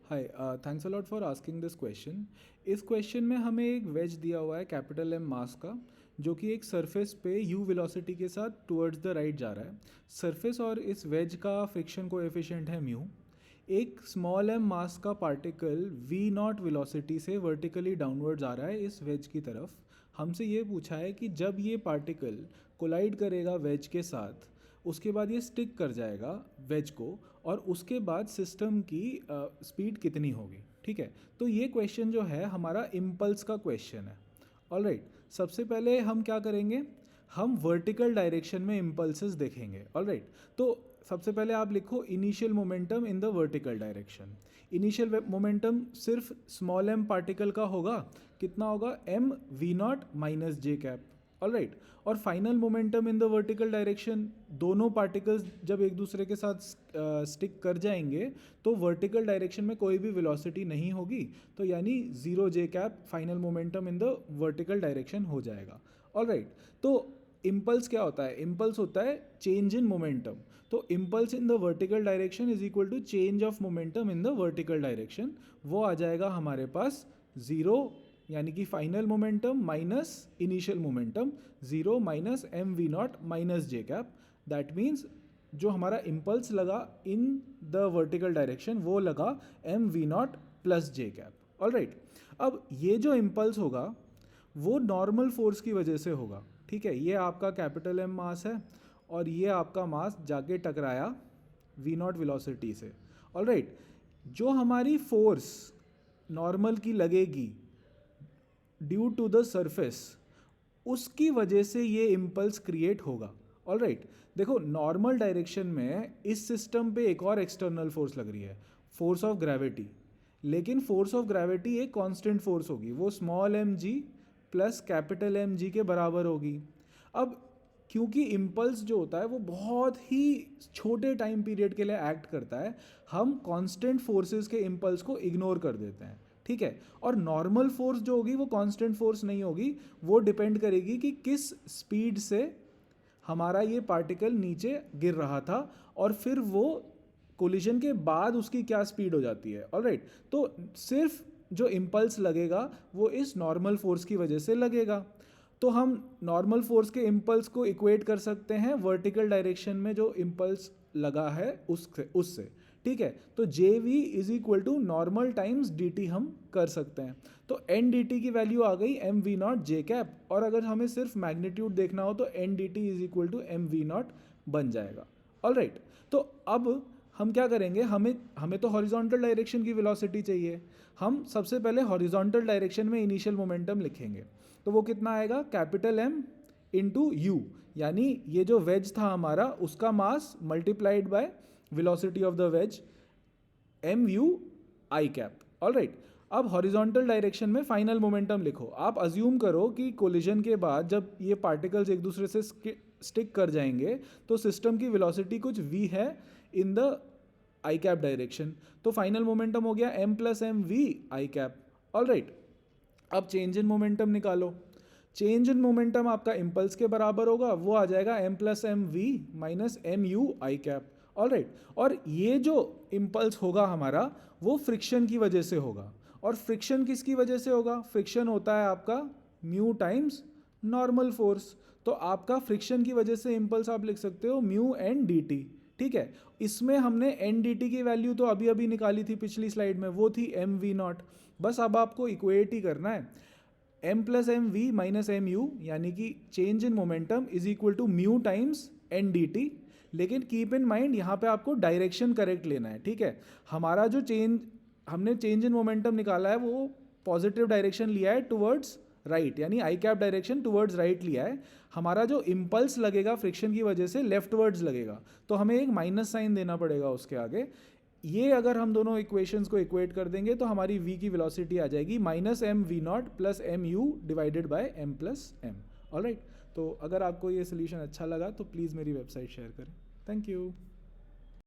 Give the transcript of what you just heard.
Hi, thanks a lot for asking this question. इस question में हमें एक वेज दिया हुआ है कैपिटल एम मास का, जो कि एक सरफेस पे यू वेलोसिटी के साथ टुवर्ड्स द राइट जा रहा है। सरफेस और इस वेज का फ्रिक्शन कोएफिशिएंट है म्यू। एक स्मॉल एम मास का पार्टिकल वी नॉट वेलोसिटी से वर्टिकली डाउनवर्ड्स आ रहा है इस वेज की तरफ। हमसे ये पूछा है कि जब ये पार्टिकल कोलाइड करेगा वेज के साथ, उसके बाद ये स्टिक कर जाएगा वेज को, और उसके बाद सिस्टम की स्पीड कितनी होगी। ठीक है, तो ये क्वेश्चन जो है हमारा इम्पल्स का क्वेश्चन है। ऑलराइट, सबसे पहले हम क्या करेंगे, हम वर्टिकल डायरेक्शन में इम्पल्सेस देखेंगे। ऑलराइट, तो सबसे पहले आप लिखो initial momentum in the vertical direction. Initial momentum सिर्फ स्मॉल एम पार्टिकल का होगा, कितना होगा, M we naught minus J cap. Alright, और final momentum in the vertical direction, दोनों पार्टिकल्स जब एक दूसरे के साथ स्टिक कर जाएंगे तो वर्टिकल डायरेक्शन में कोई भी वेलोसिटी नहीं होगी, तो यानी zero J cap final momentum in the vertical direction हो जाएगा। ऑलराइट, तो इम्पल्स क्या होता है, इम्पल्स होता है चेंज इन मोमेंटम। तो impulse in the vertical direction is equal to change of momentum in the vertical direction. वो आ जाएगा हमारे पास जीरो, यानी कि final momentum minus initial momentum, zero minus m we naught minus J cap. That means जो हमारा impulse लगा इन द वर्टिकल डायरेक्शन वो लगा m we naught plus j cap. Alright, अब ये जो इम्पल्स होगा वो नॉर्मल फोर्स की वजह से होगा। ठीक है, ये आपका कैपिटल एम मास है और ये आपका मास जाके टकराया वी नॉट वेलोसिटी से। ऑलराइट, जो हमारी फोर्स नॉर्मल की लगेगी ड्यू टू द सरफेस, उसकी वजह से ये इम्पल्स क्रिएट होगा। ऑलराइट, देखो नॉर्मल डायरेक्शन में इस सिस्टम पे एक और एक्सटर्नल फोर्स लग रही है, फोर्स ऑफ ग्रेविटी। लेकिन फोर्स ऑफ ग्रेविटी एक कांस्टेंट फोर्स होगी, वो small m g plus capital m g के बराबर होगी। अब क्योंकि इम्पल्स जो होता है वो बहुत ही छोटे टाइम पीरियड के लिए एक्ट करता है, हम कांस्टेंट फोर्सेस के इम्पल्स को इग्नोर कर देते हैं। ठीक है, और नॉर्मल फोर्स जो होगी वो कांस्टेंट फोर्स नहीं होगी, वो डिपेंड करेगी कि किस स्पीड से हमारा ये पार्टिकल नीचे गिर रहा था और फिर वो कोलिजन के बाद उसकी क्या स्पीड हो जाती है। ऑलराइट, तो सिर्फ जो इम्पल्स लगेगा वो इस नॉर्मल फोर्स की वजह से लगेगा। तो हम नॉर्मल फोर्स के इम्पल्स को इक्वेट कर सकते हैं वर्टिकल डायरेक्शन में जो इम्पल्स लगा है उससे। ठीक है, तो J V is equal to normal times D T हम कर सकते हैं। तो एन डी टी की वैल्यू आ गई M we naught J cap, और अगर हमें सिर्फ मैग्नीट्यूड देखना हो तो N D T is equal to M we naught बन जाएगा। ऑलराइट, तो अब हम क्या करेंगे, हमें तो हॉरिजॉन्टल डायरेक्शन की वेलोसिटी चाहिए। हम सबसे पहले हॉरिजॉन्टल डायरेक्शन में इनिशियल मोमेंटम लिखेंगे, तो वो कितना आएगा, कैपिटल एम इंटू यू, यानी ये जो वेज था हमारा उसका mass multiplied by velocity of the wedge, m u i cap. Alright, अब हॉरिजॉन्टल डायरेक्शन में फाइनल मोमेंटम लिखो। आप अज्यूम करो कि कोलिजन के बाद जब ये पार्टिकल्स एक दूसरे से स्टिक कर जाएंगे तो सिस्टम की वेलोसिटी कुछ v है in the i cap direction, तो फाइनल मोमेंटम हो गया m plus m v i cap. Alright, अब चेंज इन मोमेंटम निकालो। चेंज इन मोमेंटम आपका इम्पल्स के बराबर होगा, वो आ जाएगा m plus m v minus m u i cap. Alright, और ये जो इम्पल्स होगा हमारा वो फ्रिक्शन की वजह से होगा। और फ्रिक्शन किसकी वजह से होगा, फ्रिक्शन होता है आपका म्यू टाइम्स नॉर्मल फोर्स, तो आपका फ्रिक्शन की वजह से इम्पल्स आप लिख सकते हो म्यू एन डी टी। ठीक है, इसमें हमने एन डी टी की वैल्यू तो अभी अभी निकाली थी पिछली स्लाइड में, वो थी एम वी नॉट। बस अब आपको इक्वेट ही करना है, m plus m v minus m u, यानी कि change in momentum is equal to mu times n D t. लेकिन कीप इन माइंड यहाँ पे आपको डायरेक्शन करेक्ट लेना है। ठीक है, हमारा जो हमने चेंज इन मोमेंटम निकाला है वो पॉजिटिव डायरेक्शन लिया है टुवर्ड्स राइट, यानी आई कैप डायरेक्शन टुवर्ड्स राइट लिया है। हमारा जो इम्पल्स लगेगा फ्रिक्शन की वजह से लेफ्टवर्ड्स लगेगा, तो हमें एक माइनस साइन देना पड़ेगा उसके आगे। ये अगर हम दोनों इक्वेशंस को इक्वेट कर देंगे तो हमारी v की वेलोसिटी आ जाएगी minus m we naught plus m u divided by m plus m. Alright, तो अगर आपको ये सोल्यूशन अच्छा लगा तो प्लीज़ मेरी वेबसाइट शेयर करें। Thank you.